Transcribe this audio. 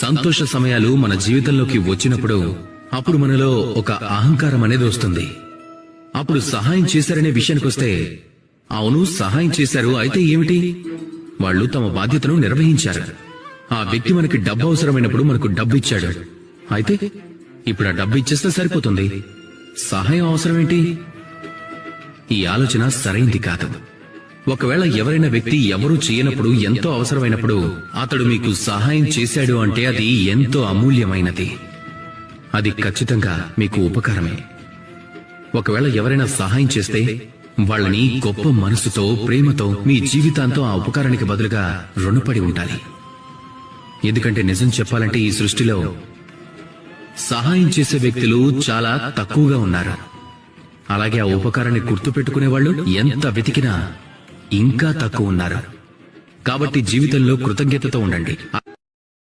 సంతోష సమయాలు మన జీవితంలోకి వచ్చినప్పుడు అప్పుడు మనలో ఒక అహంకారం అనేది వస్తుంది. అప్పుడు సహాయం చేశారనే విషయానికొస్తే, అవును సహాయం చేశారు, అయితే ఏమిటి? వాళ్ళు తమ బాధ్యతను నిర్వహించారు. ఆ వ్యక్తి మనకి డబ్బు అవసరమైనప్పుడు మనకు డబ్బు ఇచ్చాడు, అయితే ఇప్పుడు ఆ డబ్బు ఇచ్చేస్తే సరిపోతుంది, సహాయం అవసరమేంటి? ఈ ఆలోచన సరైంది కాదు. ఒకవేళ ఎవరైనా వ్యక్తి ఎవరూ చేయనప్పుడు ఎంతో అవసరమైనప్పుడు అతడు మీకు సహాయం చేశాడు అంటే అది ఎంతో అమూల్యమైనది. అది ఖచ్చితంగా మీకు ఉపకారమే. ఒకవేళ ఎవరైనా సహాయం చేస్తే వాళ్ళని గొప్ప మనసుతో, ప్రేమతో మీ జీవితాంతం ఆ ఉపకారానికి బదులుగా రుణపడి ఉండాలి. ఎందుకంటే నిజం చెప్పాలంటే ఈ సృష్టిలో సహాయం చేసే వ్యక్తులు చాలా తక్కువగా ఉన్నారు. అలాగే ఆ ఉపకారాన్ని గుర్తుపెట్టుకునే వాళ్ళు ఎంత వెతికినా ఇంకా తక్కువ ఉన్నారు. కాబట్టి జీవితంలో కృతజ్ఞతతో ఉండండి.